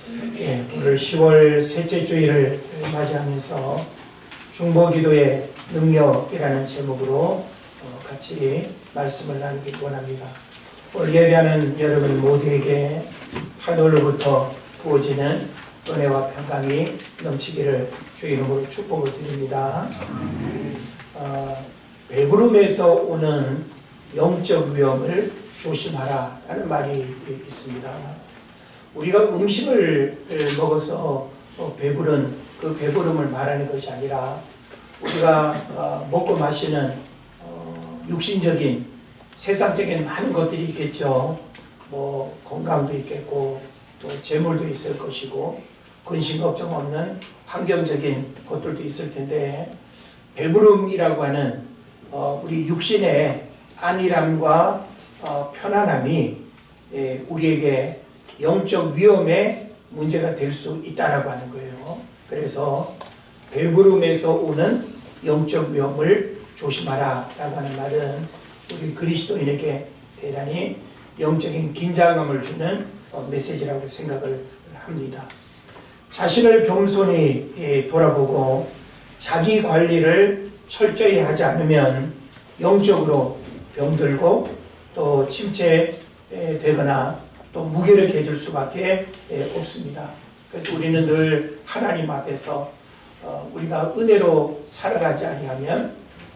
오늘 10월 셋째 주일을 맞이하면서 중보기도의 능력이라는 제목으로 같이 말씀을 나누기 원합니다. 오늘 예배하는 여러분 모두에게 하늘로부터 부어지는 은혜와 평강이 넘치기를 주의 이름으로 축복을 드립니다. 배부름에서 오는 영적 위험을 조심하라 라는 말이 있습니다. 우리가 음식을 먹어서 배부른 그 배부름을 말하는 것이 아니라 우리가 먹고 마시는 육신적인 세상적인 많은 것들이 있겠죠. 뭐 건강도 있겠고 또 재물도 있을 것이고 근심 걱정 없는 환경적인 것들도 있을 텐데, 배부름이라고 하는 우리 육신의 안일함과 편안함이 우리에게 영적 위험의 문제가 될 수 있다라고 하는 거예요. 그래서 배부름에서 오는 영적 위험을 조심하라 라고 하는 말은 우리 그리스도인에게 대단히 영적인 긴장감을 주는 메시지라고 생각을 합니다. 자신을 겸손히 돌아보고 자기 관리를 철저히 하지 않으면 영적으로 병들고 또 침체되거나 또 무기력해질 수밖에 없습니다. 그래서 우리는 늘 하나님 앞에서 우리가 은혜로 살아가지 아니하면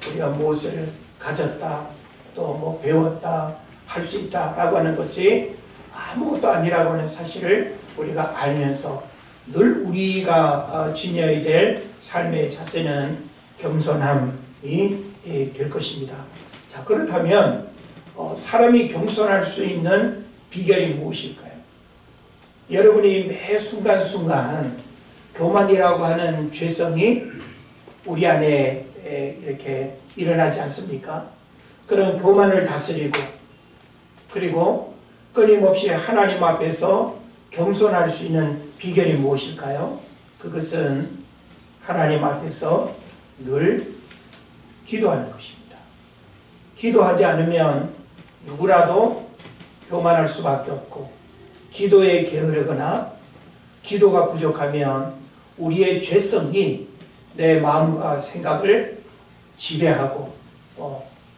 우리가 무엇을 가졌다 또 뭐 배웠다 할 수 있다라고 하는 것이 아무것도 아니라고 하는 사실을 우리가 알면서 늘 우리가 지녀야 될 삶의 자세는 겸손함이 될 것입니다. 자, 그렇다면 사람이 겸손할 수 있는 비결이 무엇일까요? 여러분이 매 순간순간 교만이라고 하는 죄성이 우리 안에 이렇게 일어나지 않습니까? 그런 교만을 다스리고 그리고 끊임없이 하나님 앞에서 겸손할 수 있는 비결이 무엇일까요? 그것은 하나님 앞에서 늘 기도하는 것입니다. 기도하지 않으면 누구라도 교만할 수밖에 없고, 기도에 게으르거나 기도가 부족하면 우리의 죄성이 내 마음과 생각을 지배하고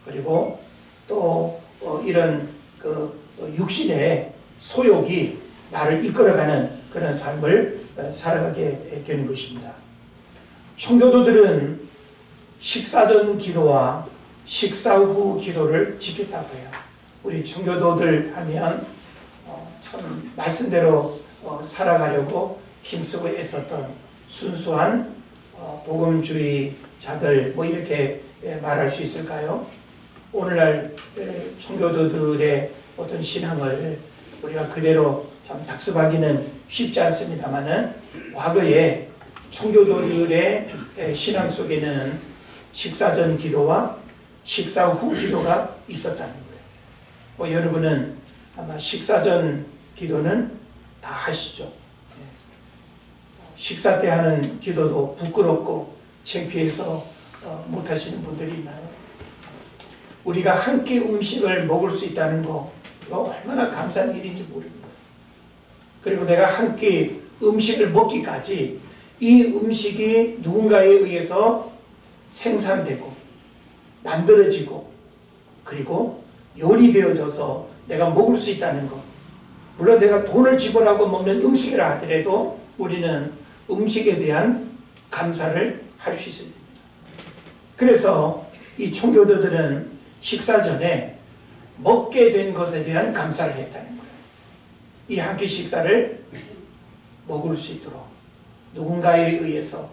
그리고 또 이런 그 육신의 소욕이 나를 이끌어가는 그런 삶을 살아가게 되는 것입니다. 청교도들은 식사 전 기도와 식사 후 기도를 지켰다고 해요. 우리 청교도들 하면 참 말씀대로 살아가려고 힘쓰고 애썼던 순수한 복음주의자들 뭐 이렇게 말할 수 있을까요? 오늘날 청교도들의 어떤 신앙을 우리가 그대로 참 답습하기는 쉽지 않습니다만은 과거에 청교도들의 신앙 속에는 식사 전 기도와 식사 후 기도가 있었다는 거예요. 여러분은 아마 식사 전 기도는 다 하시죠. 식사 때 하는 기도도 부끄럽고 창피해서 못 하시는 분들이 있나요? 우리가 한 끼 음식을 먹을 수 있다는 거 얼마나 감사한 일인지 모릅니다. 그리고 내가 한 끼 음식을 먹기까지 이 음식이 누군가에 의해서 생산되고 만들어지고 그리고 요리되어져서 내가 먹을 수 있다는 것. 물론 내가 돈을 지불하고 먹는 음식이라 하더라도 우리는 음식에 대한 감사를 할 수 있습니다. 그래서 이 청교도들은 식사 전에 먹게 된 것에 대한 감사를 했다는 거예요. 이 한 끼 식사를 먹을 수 있도록 누군가에 의해서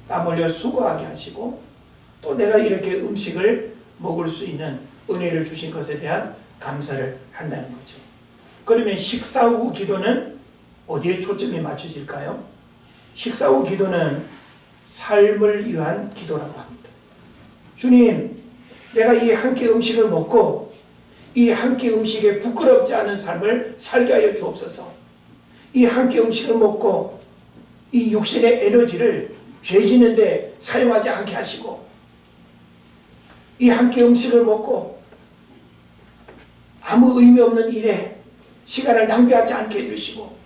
땀 흘려 수고하게 하시고 또 내가 이렇게 음식을 먹을 수 있는 은혜를 주신 것에 대한 감사를 한다는 거죠. 그러면 식사 후 기도는 어디에 초점이 맞춰질까요? 식사 후 기도는 삶을 위한 기도라고 합니다. 주님, 내가 이 한 끼 음식을 먹고 이 한 끼 음식에 부끄럽지 않은 삶을 살게 하여 주옵소서. 이 한 끼 음식을 먹고 이 육신의 에너지를 죄 지는데 사용하지 않게 하시고, 이 한 끼 음식을 먹고 아무 의미 없는 일에 시간을 낭비하지 않게 해주시고,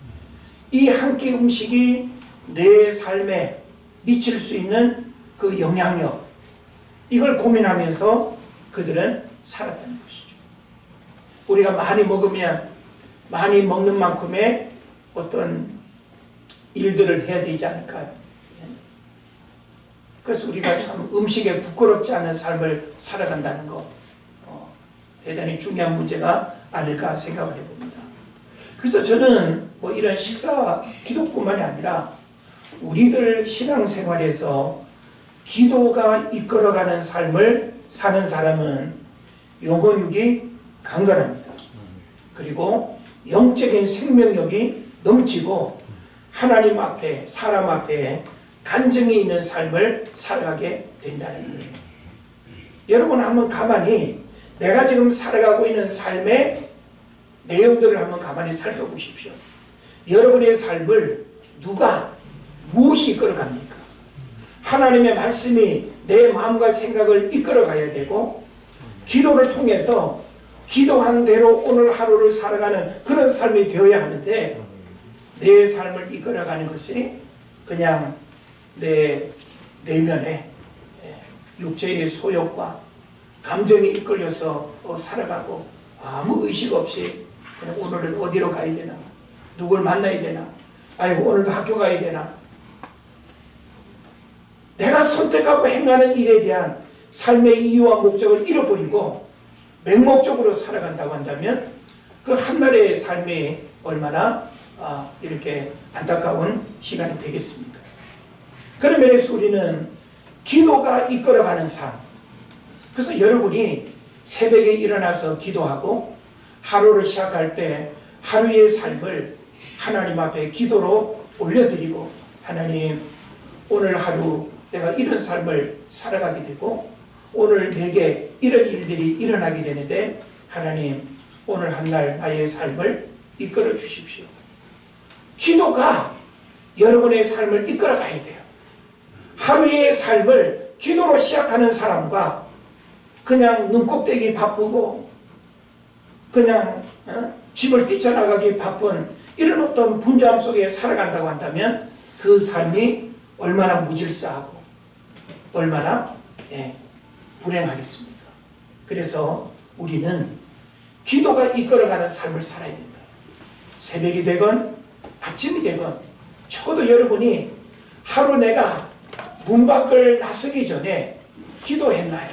이 한 끼 음식이 내 삶에 미칠 수 있는 그 영향력, 이걸 고민하면서 그들은 살았다는 것이죠. 우리가 많이 먹으면 많이 먹는 만큼의 어떤 일들을 해야 되지 않을까요? 그래서 우리가 참 음식에 부끄럽지 않은 삶을 살아간다는 거 대단히 중요한 문제가 아닐까 생각을 해봅니다. 그래서 저는 뭐 이런 식사 기도뿐만이 아니라 우리들 신앙생활에서 기도가 이끌어가는 삶을 사는 사람은 영혼육이 강건합니다. 그리고 영적인 생명력이 넘치고 하나님 앞에 사람 앞에 간증이 있는 삶을 살아가게 된다는 거예요. 여러분 한번 가만히 내가 지금 살아가고 있는 삶의 내용들을 한번 가만히 살펴보십시오. 여러분의 삶을 누가 무엇이 이끌어갑니까? 하나님의 말씀이 내 마음과 생각을 이끌어가야 되고 기도를 통해서 기도한 대로 오늘 하루를 살아가는 그런 삶이 되어야 하는데 내 삶을 이끌어가는 것이 그냥 내 내면에 육체의 소욕과 감정이 이끌려서 살아가고 아무 의식 없이 그냥 오늘은 어디로 가야 되나, 누굴 만나야 되나, 아이고 오늘도 학교 가야 되나, 내가 선택하고 행하는 일에 대한 삶의 이유와 목적을 잃어버리고 맹목적으로 살아간다고 한다면 그 한날의 삶이 얼마나 이렇게 안타까운 시간이 되겠습니까? 그런 면에서 우리는 기도가 이끌어가는 삶, 그래서 여러분이 새벽에 일어나서 기도하고 하루를 시작할 때 하루의 삶을 하나님 앞에 기도로 올려드리고 하나님 오늘 하루 내가 이런 삶을 살아가게 되고 오늘 내게 이런 일들이 일어나게 되는데 하나님 오늘 한날 나의 삶을 이끌어 주십시오. 기도가 여러분의 삶을 이끌어 가야 돼요. 하루의 삶을 기도로 시작하는 사람과 그냥 눈곱대기 바쁘고 그냥 집을 뛰쳐나가기 바쁜 이런 어떤 분주함 속에 살아간다고 한다면 그 삶이 얼마나 무질서하고 얼마나 불행하겠습니까? 그래서 우리는 기도가 이끌어가는 삶을 살아야 된다. 새벽이 되건 아침이 되건 적어도 여러분이 하루 내가 문 밖을 나서기 전에 기도했나요?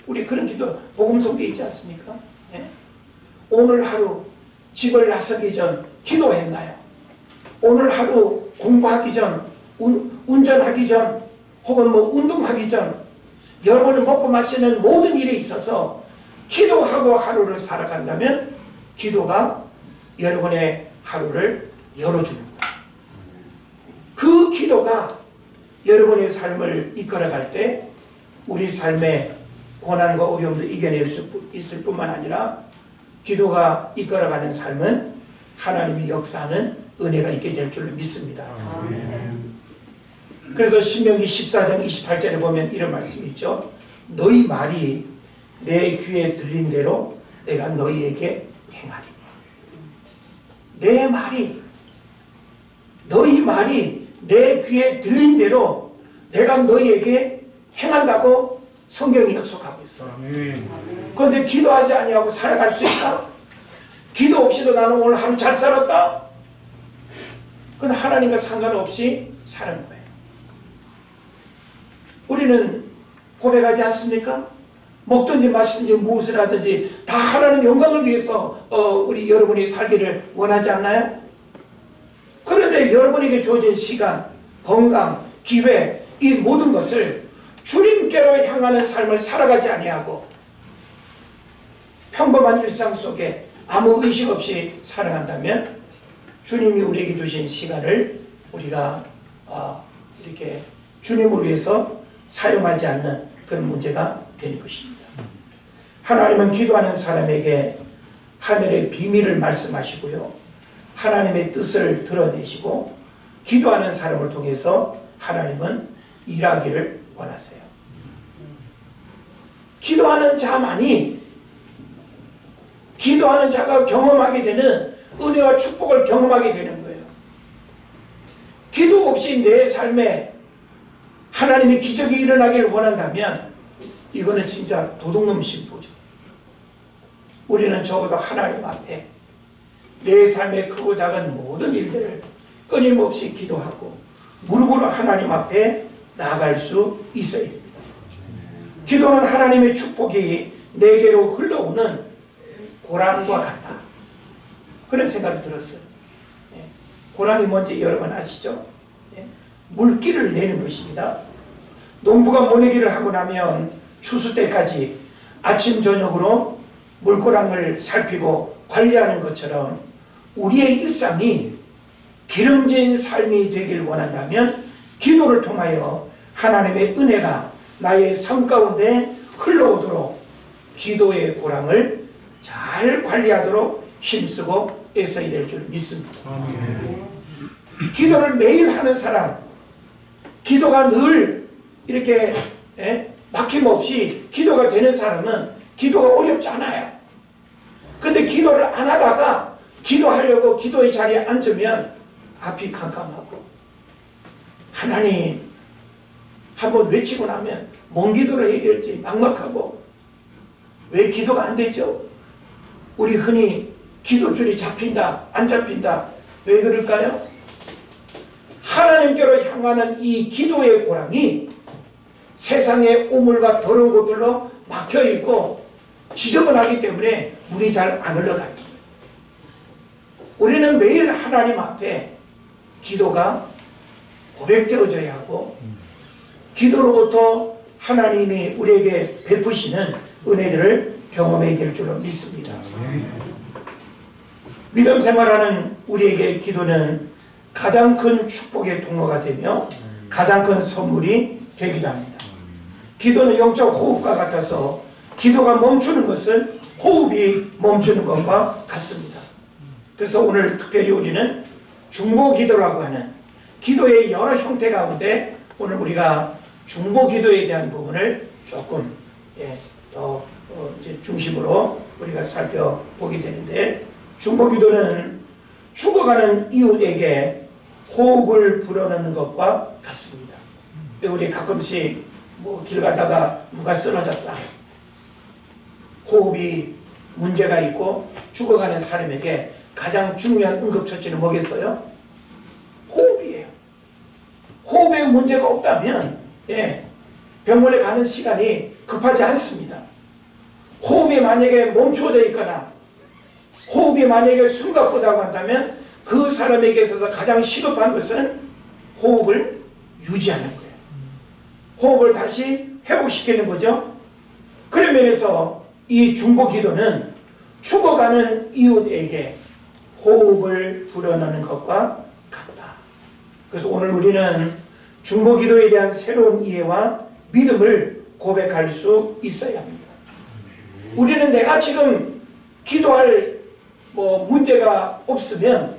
우리 그런 기도 복음 속에 있지 않습니까? 오늘 하루 집을 나서기 전 기도했나요? 오늘 하루 공부하기 전, 운전하기 전, 혹은 뭐 운동하기 전 여러분이 먹고 마시는 모든 일에 있어서 기도하고 하루를 살아간다면 기도가 여러분의 하루를 열어주는 거예요. 그 기도가 여러분의 삶을 이끌어갈 때 우리 삶의 고난과 어려움도 이겨낼 수 있을 뿐만 아니라 기도가 이끌어가는 삶은 하나님이 역사하는 은혜가 있게 될 줄로 믿습니다. 그래서 신명기 14장 28절에 보면 이런 말씀이 있죠. 너희 말이 내 귀에 들린 대로 내가 너희에게 행하리니. 내 말이, 너희 말이 내 귀에 들린 대로 내가 너희에게 행한다고 성경이 약속하고 있어요. 그런데 기도하지 아니하고 살아갈 수 있다? 기도 없이도 나는 오늘 하루 잘 살았다? 그건 하나님과 상관없이 사는 거예요. 우리는 고백하지 않습니까? 먹든지 마시든지 무엇을 하든지 다 하나님 영광을 위해서 우리 여러분이 살기를 원하지 않나요? 그런데 여러분에게 주어진 시간, 건강, 기회, 이 모든 것을 주님께로 향하는 삶을 살아가지 아니하고 평범한 일상 속에 아무 의식 없이 살아간다면 주님이 우리에게 주신 시간을 우리가 이렇게 주님을 위해서 사용하지 않는 그런 문제가 되는 것입니다. 하나님은 기도하는 사람에게 하늘의 비밀을 말씀하시고요. 하나님의 뜻을 드러내시고 기도하는 사람을 통해서 하나님은 일하기를 원하세요. 기도하는 자만이 기도하는 자가 경험하게 되는 은혜와 축복을 경험하게 되는 거예요. 끊임없이 내 삶에 하나님의 기적이 일어나기를 원한다면 이거는 진짜 도둑놈 신부죠. 우리는 적어도 하나님 앞에 내 삶의 크고 작은 모든 일들을 끊임없이 기도하고 무릎으로 하나님 앞에 나아갈 수 있어야 됩니다. 기도는 하나님의 축복이 내게로 흘러오는 고랑과 같다. 그런 생각이 들었어요. 고랑이 뭔지 여러분 아시죠? 물기를 내는 것입니다. 농부가 모내기를 하고 나면 추수 때까지 아침 저녁으로 물고랑을 살피고 관리하는 것처럼 우리의 일상이 기름진 삶이 되길 원한다면 기도를 통하여 하나님의 은혜가 나의 삶 가운데 흘러오도록 기도의 고랑을 잘 관리하도록 힘쓰고 애써야 될 줄 믿습니다. 기도를 매일 하는 사람, 기도가 늘 이렇게 막힘없이 기도가 되는 사람은 기도가 어렵지 않아요. 근데 기도를 안 하다가 기도하려고 기도의 자리에 앉으면 앞이 캄캄하고 하나님 한번 외치고 나면 뭔 기도를 해야 될지 막막하고 왜 기도가 안 되죠? 우리 흔히 기도줄이 잡힌다 안 잡힌다 왜 그럴까요? 하나님께로 향하는 이 기도의 고랑이 세상의 우물과 더러운 곳들로 막혀있고 지저분하기 때문에 물이 잘 안 흘러가요. 우리는 매일 하나님 앞에 기도가 고백되어져야 하고 기도로부터 하나님이 우리에게 베푸시는 은혜를 경험해야 될 줄로 믿습니다. 믿음 생활하는 우리에게 기도는 가장 큰 축복의 통로가 되며 가장 큰 선물이 되기도 합니다. 기도는 영적 호흡과 같아서 기도가 멈추는 것은 호흡이 멈추는 것과 같습니다. 그래서 오늘 특별히 우리는 중보기도라고 하는 기도의 여러 형태 가운데 오늘 우리가 중보기도에 대한 부분을 조금 더 이제 중심으로 우리가 살펴보게 되는데, 중보기도는 죽어가는 이웃에게 호흡을 불어넣는 것과 같습니다. 우리 가끔씩 길 가다가 누가 쓰러졌다, 호흡이 문제가 있고 죽어가는 사람에게 가장 중요한 응급처치는 뭐겠어요? 호흡이에요. 호흡에 문제가 없다면 병원에 가는 시간이 급하지 않습니다. 호흡이 만약에 멈추어져 있거나 호흡이 만약에 숨가쁘다고 한다면 그 사람에게 있어서 가장 시급한 것은 호흡을 유지하는 거예요. 호흡을 다시 회복시키는 거죠. 그런 면에서 이 중보기도는 죽어가는 이웃에게 호흡을 불어넣는 것과 같다. 그래서 오늘 우리는 중보기도에 대한 새로운 이해와 믿음을 고백할 수 있어야 합니다. 우리는 내가 지금 기도할 문제가 없으면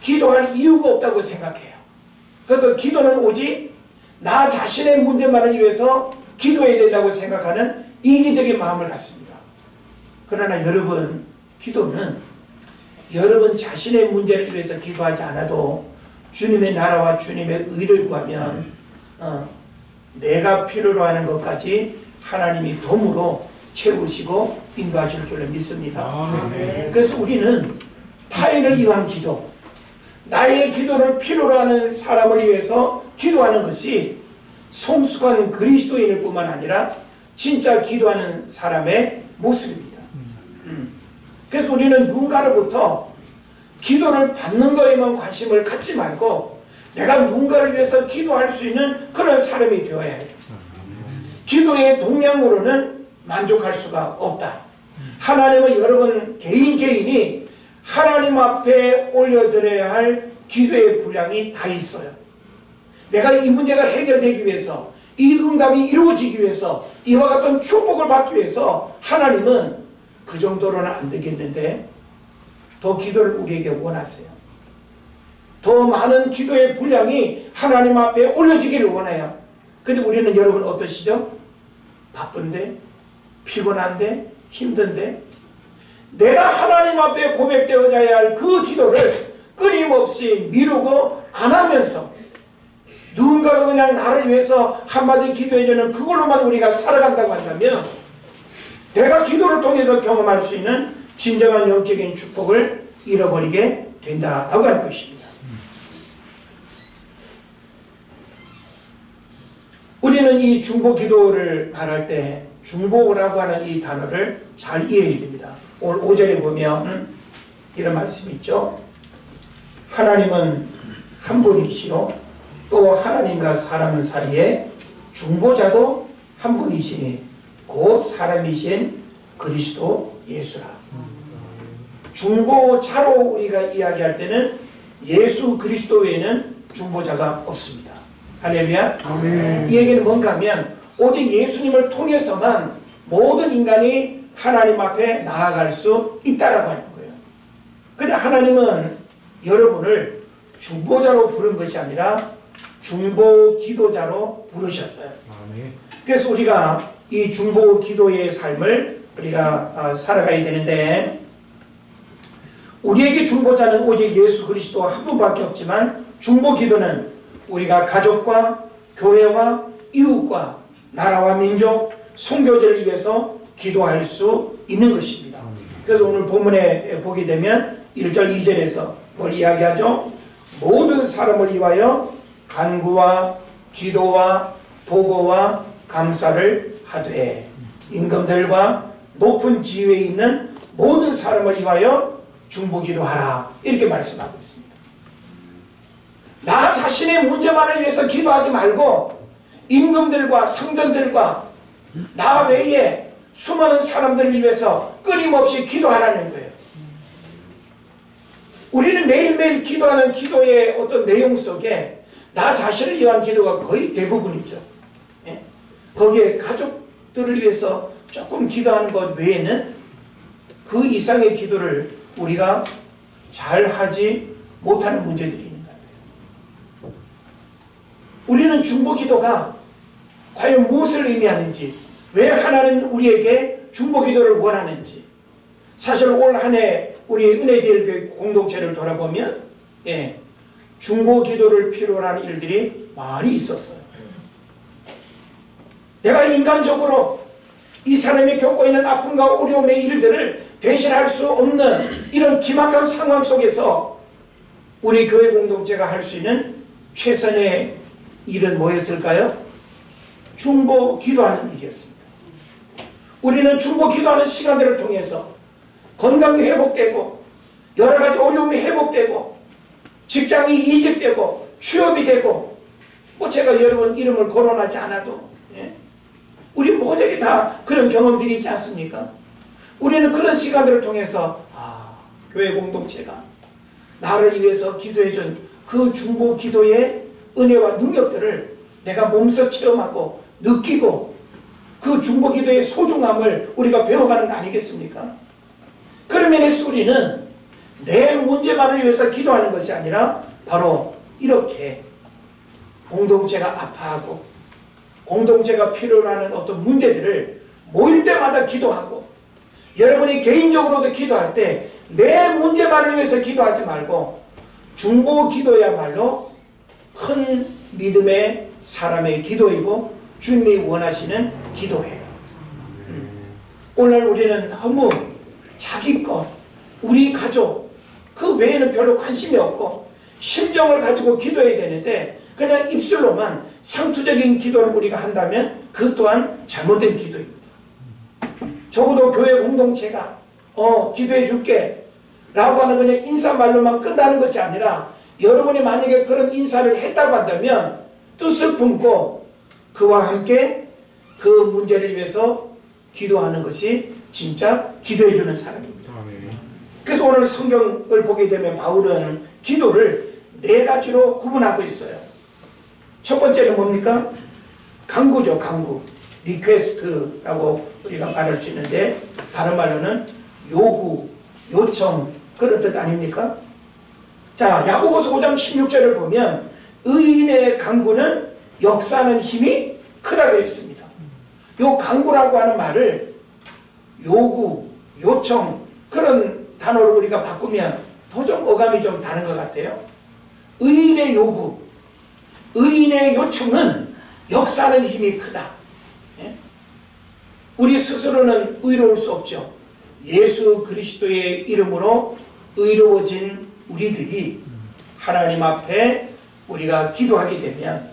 기도할 이유가 없다고 생각해요. 그래서 기도는 오직 나 자신의 문제만을 위해서 기도해야 된다고 생각하는 이기적인 마음을 갖습니다. 그러나 여러분, 기도는 여러분 자신의 문제를 위해서 기도하지 않아도 주님의 나라와 주님의 의를 구하면 내가 필요로 하는 것까지 하나님이 덤으로 채우시고 인도하실 줄로 믿습니다. 그래서 우리는 타인을 위한 기도, 나의 기도를 필요로 하는 사람을 위해서 기도하는 것이 성숙한 그리스도인일 뿐만 아니라 진짜 기도하는 사람의 모습입니다. 그래서 우리는 누군가로부터 기도를 받는 것에만 관심을 갖지 말고 내가 누군가를 위해서 기도할 수 있는 그런 사람이 되어야 해요. 기도의 동량으로는 만족할 수가 없다. 하나님은 여러분 개인이 하나님 앞에 올려드려야 할 기도의 분량이 다 있어요. 내가 이 문제가 해결되기 위해서, 이 응답이 이루어지기 위해서, 이와 같은 축복을 받기 위해서 하나님은 그 정도로는 안 되겠는데 더 기도를 우리에게 원하세요. 더 많은 기도의 분량이 하나님 앞에 올려지기를 원해요. 근데 우리는 여러분 어떠시죠? 바쁜데, 피곤한데, 힘든데 내가 하나님 앞에 고백되어야 할 그 기도를 끊임없이 미루고 안 하면서 누군가가 그냥 나를 위해서 한마디 기도해주는 그걸로만 우리가 살아간다고 한다면 내가 기도를 통해서 경험할 수 있는 진정한 영적인 축복을 잃어버리게 된다고 하는 것입니다. 우리는 이 중보 기도를 말할 때 중보라고 하는 이 단어를 잘 이해해야 됩니다. 오늘 5절에 보면 이런 말씀이 있죠. 하나님은 한 분이시요 또 하나님과 사람 사이에 중보자도 한 분이시니 곧 사람이신 그리스도 예수라. 중보자로 우리가 이야기할 때는 예수 그리스도 외에는 중보자가 없습니다. 할렐루야. 아멘. 이 얘기는 뭔가 하면 오직 예수님을 통해서만 모든 인간이 하나님 앞에 나아갈 수 있다라고 하는 거예요. 근데 하나님은 여러분을 중보자로 부른 것이 아니라 중보 기도자로 부르셨어요. 아멘. 그래서 우리가 이 중보 기도의 삶을 우리가 살아가야 되는데, 우리에게 중보자는 오직 예수 그리스도 한 분밖에 없지만 중보 기도는 우리가 가족과 교회와 이웃과 나라와 민족, 선교제를 위해서 기도할 수 있는 것입니다. 그래서 오늘 본문에 보게 되면 1절 2절에서 뭘 이야기하죠? 모든 사람을 위하여 간구와 기도와 보고와 감사를 하되 임금들과 높은 지위에 있는 모든 사람을 위하여 중보기도하라, 이렇게 말씀하고 있습니다. 나 자신의 문제만을 위해서 기도하지 말고 임금들과 상전들과 나 외에 수많은 사람들을 위해서 끊임없이 기도하라는 거예요. 우리는 매일매일 기도하는 기도의 어떤 내용 속에 나 자신을 위한 기도가 거의 대부분이죠. 예? 거기에 가족들을 위해서 조금 기도하는 것 외에는 그 이상의 기도를 우리가 잘 하지 못하는 문제들이 있는 것 같아요. 우리는 중보 기도가 과연 무엇을 의미하는지, 왜 하나님 우리에게 중보 기도를 원하는지, 사실 올 한 해 우리 은혜대일교회 공동체를 돌아보면 중보 기도를 필요로 하는 일들이 많이 있었어요. 내가 인간적으로 이 사람이 겪고 있는 아픔과 어려움의 일들을 대신할 수 없는 이런 기막한 상황 속에서 우리 교회 공동체가 할 수 있는 최선의 일은 뭐였을까요? 중보 기도하는 일이었습니다. 우리는 중보 기도하는 시간들을 통해서 건강이 회복되고 여러 가지 어려움이 회복되고 직장이 이직되고 취업이 되고, 뭐 제가 여러분 이름을 거론하지 않아도 우리 모두에게 다 그런 경험들이 있지 않습니까? 우리는 그런 시간들을 통해서 교회 공동체가 나를 위해서 기도해준 그 중보 기도의 은혜와 능력들을 내가 몸소 체험하고 느끼고 그 중보 기도의 소중함을 우리가 배워가는 거 아니겠습니까? 그런 면에서 우리는 내 문제만을 위해서 기도하는 것이 아니라 바로 이렇게 공동체가 아파하고 공동체가 필요로 하는 어떤 문제들을 모일 때마다 기도하고, 여러분이 개인적으로도 기도할 때 내 문제만을 위해서 기도하지 말고 중보 기도야말로 큰 믿음의 사람의 기도이고 주님이 원하시는 기도예요. 오늘 우리는 너무 자기 것, 우리 가족 그 외에는 별로 관심이 없고 심정을 가지고 기도해야 되는데 그냥 입술로만 상투적인 기도를 우리가 한다면 그 또한 잘못된 기도입니다. 적어도 교회 공동체가 기도해 줄게 라고 하는 그냥 인사말로만 끝나는 것이 아니라, 여러분이 만약에 그런 인사를 했다고 한다면 뜻을 품고 그와 함께 그 문제를 위해서 기도하는 것이 진짜 기도해 주는 사람입니다. 그래서 오늘 성경을 보게 되면 바울은 기도를 4가지로 구분하고 있어요. 첫 번째는 뭡니까? 간구죠. 간구. 리퀘스트라고 우리가 말할 수 있는데, 다른 말로는 요구, 요청, 그런 뜻 아닙니까? 자, 야고보서 5장 16절을 보면 의인의 간구는 역사하는 힘이 크다고 했습니다. 요 간구라고 하는 말을 요구, 요청, 그런 단어로 우리가 바꾸면 더 좀 어감이 좀 다른 것 같아요. 의인의 요구, 의인의 요청은 역사하는 힘이 크다. 예? 우리 스스로는 의로울 수 없죠. 예수 그리스도의 이름으로 의로워진 우리들이 하나님 앞에 우리가 기도하게 되면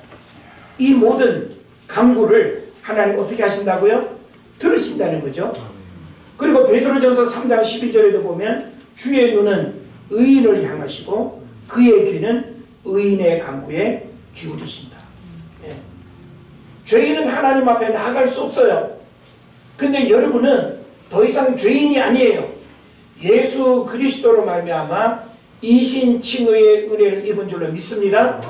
이 모든 간구를 하나님 어떻게 하신다고요? 들으신다는 거죠. 그리고 베드로전서 3장 12절에도 보면 주의 눈은 의인을 향하시고 그의 귀는 의인의 간구에 기울이신다. 예. 죄인은 하나님 앞에 나아갈 수 없어요. 근데 여러분은 더 이상 죄인이 아니에요. 예수 그리스도로 말미암아 이신칭의의 은혜를 입은 줄로 믿습니다.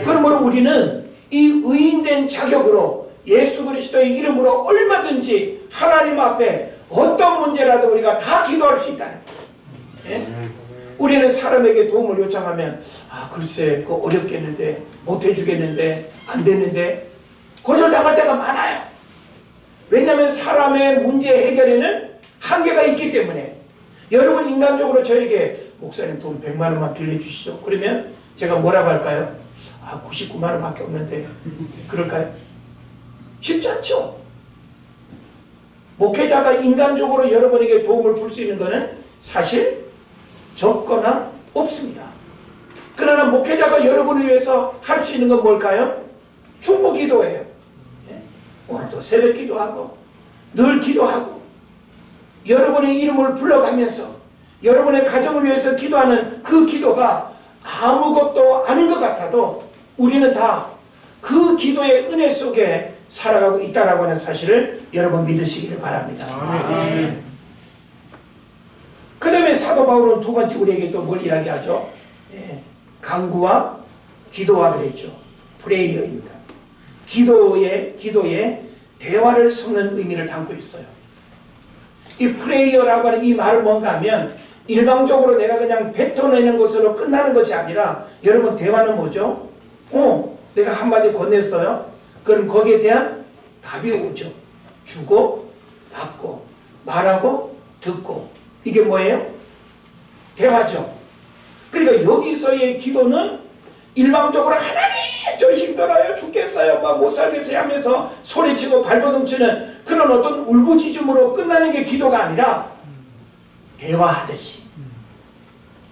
그러므로 우리는 이 의인된 자격으로 예수 그리스도의 이름으로 얼마든지 하나님 앞에 어떤 문제라도 우리가 다 기도할 수 있다는 거예요. 예? 우리는 사람에게 도움을 요청하면 글쎄 그거 어렵겠는데 못해주겠는데 안되는데 거절당할 때가 많아요. 왜냐하면 사람의 문제 해결에는 한계가 있기 때문에. 여러분 인간적으로 저에게 목사님 돈 100만 원만 빌려주시죠. 그러면 제가 뭐라고 할까요? 99만 원밖에 없는데 그럴까요? 쉽지 않죠. 목회자가 인간적으로 여러분에게 도움을 줄 수 있는 것은 사실 적거나 없습니다. 그러나 목회자가 여러분을 위해서 할 수 있는 건 뭘까요? 축복 기도예요. 오늘도 새벽 기도하고 늘 기도하고 여러분의 이름을 불러가면서 여러분의 가정을 위해서 기도하는 그 기도가 아무것도 아닌 것 같아도 우리는 다 그 기도의 은혜 속에 살아가고 있다라고 하는 사실을 여러분 믿으시기를 바랍니다. 그 다음에 사도 바울은 두 번째 우리에게 또 뭘 이야기하죠? 간구와 기도와 그랬죠. 프레이어입니다. 기도에 대화를 섞는 의미를 담고 있어요. 이 프레이어라고 하는 이 말은 뭔가 하면 일방적으로 내가 그냥 뱉어내는 것으로 끝나는 것이 아니라 여러분 대화는 뭐죠? 내가 한마디 건넸어요. 그럼 거기에 대한 답이 오죠. 주고 받고 말하고 듣고 이게 뭐예요? 대화죠. 그러니까 여기서의 기도는 일방적으로 하나님 저 힘들어요 죽겠어요 막 못 살겠어요 하면서 소리치고 발버둥치는 그런 어떤 울부짖음으로 끝나는 게 기도가 아니라 대화하듯이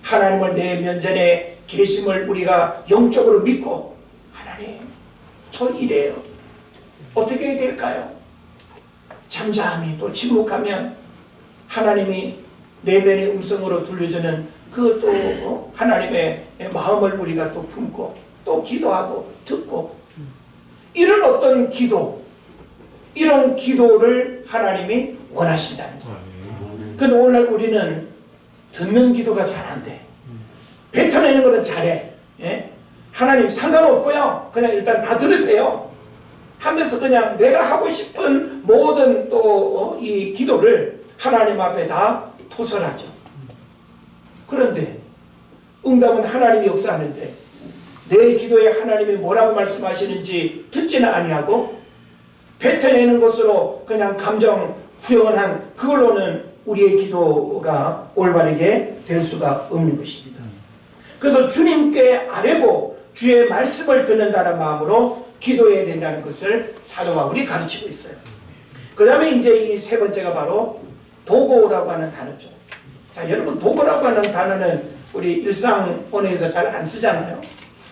하나님을 내 면전에 계심을 우리가 영적으로 믿고 하나님 저 이래요 어떻게 해야 될까요? 잠잠히 또 침묵하면 하나님이 내면의 음성으로 들려주는 그 또 하나님의 마음을 우리가 또 품고 또 기도하고 듣고 이런 어떤 기도 이런 기도를 하나님이 원하신다는 거예요. 그런데 오늘날 우리는 듣는 기도가 잘 안 돼. 뱉어내는 거는 잘해. 예? 하나님 상관없고요. 그냥 일단 다 들으세요. 하면서 그냥 내가 하고 싶은 모든 또 이 기도를 하나님 앞에 다 토설하죠. 그런데 응답은 하나님이 역사하는데 내 기도에 하나님이 뭐라고 말씀하시는지 듣지는 아니하고 뱉어내는 것으로 그냥 감정 후련한 그걸로는 우리의 기도가 올바르게 될 수가 없는 것입니다. 그래서 주님께 아뢰고 주의 말씀을 듣는다는 마음으로 기도해야 된다는 것을 사도 바울이 가르치고 있어요. 그 다음에 이제 이 세 번째가 바로 도고라고 하는 단어죠. 자, 여러분 도고라고 하는 단어는 우리 일상 언어에서 잘 안 쓰잖아요.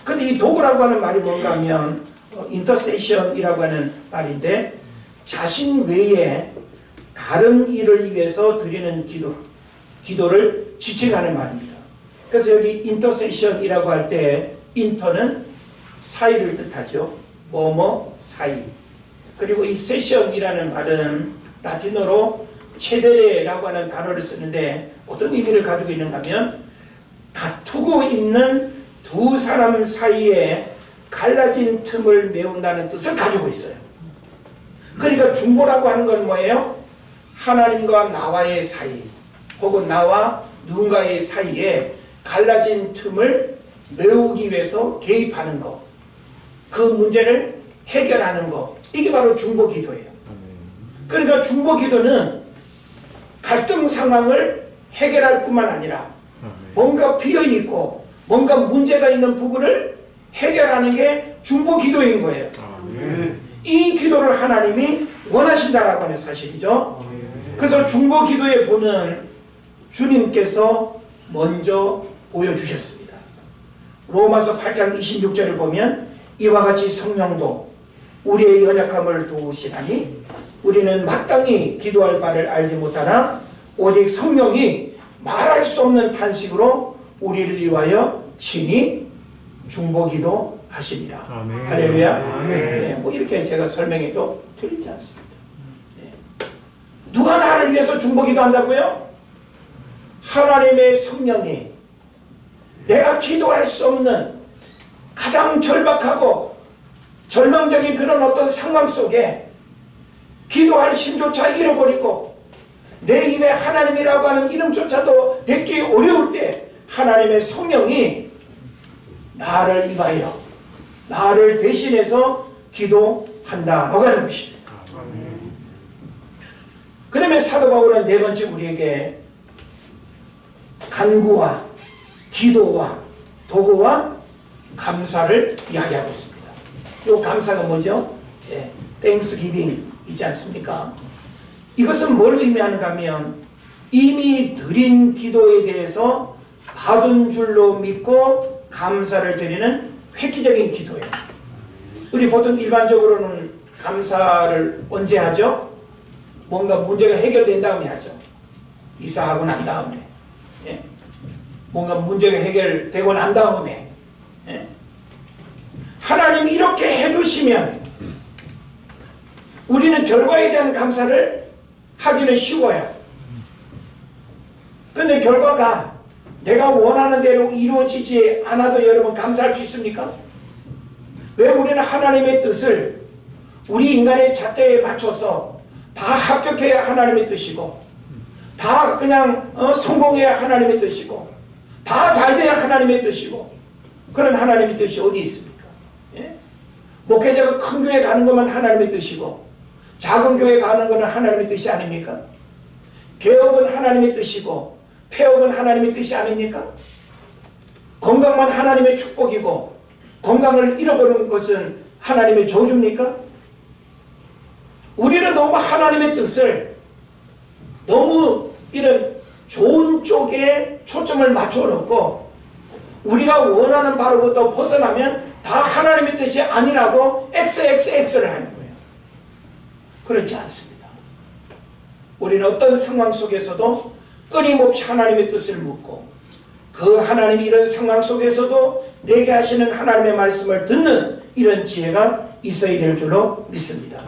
근데 이 도고라고 하는 말이 뭔가 하면 인터세션이라고 하는 말인데 자신 외에 다른 일을 위해서 드리는 기도를 지칭하는 말입니다. 그래서 여기 인터세션이라고 할 때 인터는 사이를 뜻하죠. 뭐뭐 사이. 그리고 이 세션이라는 말은 라틴어로 체데레라고 하는 단어를 쓰는데 어떤 의미를 가지고 있는가 하면 다투고 있는 두 사람 사이에 갈라진 틈을 메운다는 뜻을 가지고 있어요. 그러니까 중보라고 하는 건 뭐예요? 하나님과 나와의 사이 혹은 나와 누군가의 사이에 갈라진 틈을 메우기 위해서 개입하는 것, 그 문제를 해결하는 것, 이게 바로 중보기도예요. 그러니까 중보기도는 갈등 상황을 해결할 뿐만 아니라 뭔가 비어있고 뭔가 문제가 있는 부분을 해결하는 게 중보 기도인 거예요. 이 기도를 하나님이 원하신다라고 하는 사실이죠. 그래서 중보 기도의 본은 주님께서 먼저 보여주셨습니다. 로마서 8장 26절을 보면 이와 같이 성령도 우리의 연약함을 도우시나니 우리는 마땅히 기도할 바를 알지 못하나 오직 성령이 말할 수 없는 탄식으로 우리를 위하여 친히 중보기도 하시니라. 할렐루야. 네, 뭐 이렇게 제가 설명해도 틀리지 않습니다. 네. 누가 나를 위해서 중보기도 한다고요? 하나님의 성령이 내가 기도할 수 없는 가장 절박하고 절망적인 그런 어떤 상황 속에 기도할 힘조차 잃어버리고 내 입에 하나님이라고 하는 이름조차도 뱉기 어려울 때 하나님의 성령이 나를 위하여 나를 대신해서 기도한다라고 하는 것입니다. 그 다음에 사도 바울은 네 번째 우리에게 간구와 기도와 도구와 감사를 이야기하고 있습니다. 이 감사가 뭐죠? 땡스기빙이지 않습니까? 이것은 뭘 의미하는가 하면 이미 드린 기도에 대해서 받은 줄로 믿고 감사를 드리는 획기적인 기도예요. 우리 보통 일반적으로는 감사를 언제 하죠? 뭔가 문제가 해결된 다음에 하죠. 이사하고 난 다음에. 예? 뭔가 문제가 해결되고 난 다음에. 예? 하나님이 이렇게 해주시면 우리는 결과에 대한 감사를 하기는 쉬워요. 근데 결과가 내가 원하는 대로 이루어지지 않아도 여러분 감사할 수 있습니까? 왜 우리는 하나님의 뜻을 우리 인간의 잣대에 맞춰서 다 합격해야 하나님의 뜻이고 다 그냥 성공해야 하나님의 뜻이고 다 잘돼야 하나님의 뜻이고 그런 하나님의 뜻이 어디 있습니까? 예? 목회자가 큰 교회 가는 것만 하나님의 뜻이고 작은 교회 가는 것은 하나님의 뜻이 아닙니까? 개업은 하나님의 뜻이고 폐업은 하나님의 뜻이 아닙니까? 건강만 하나님의 축복이고 건강을 잃어버리는 것은 하나님의 저주입니까? 우리는 너무 하나님의 뜻을 너무 이런 좋은 쪽에 초점을 맞춰 놓고 우리가 원하는 바로부터 벗어나면 다 하나님의 뜻이 아니라고 XXX를 하는 거예요. 그렇지 않습니다. 우리는 어떤 상황 속에서도 끊임없이 하나님의 뜻을 묻고 그 하나님이 이런 상황 속에서도 내게 하시는 하나님의 말씀을 듣는 이런 지혜가 있어야 될 줄로 믿습니다.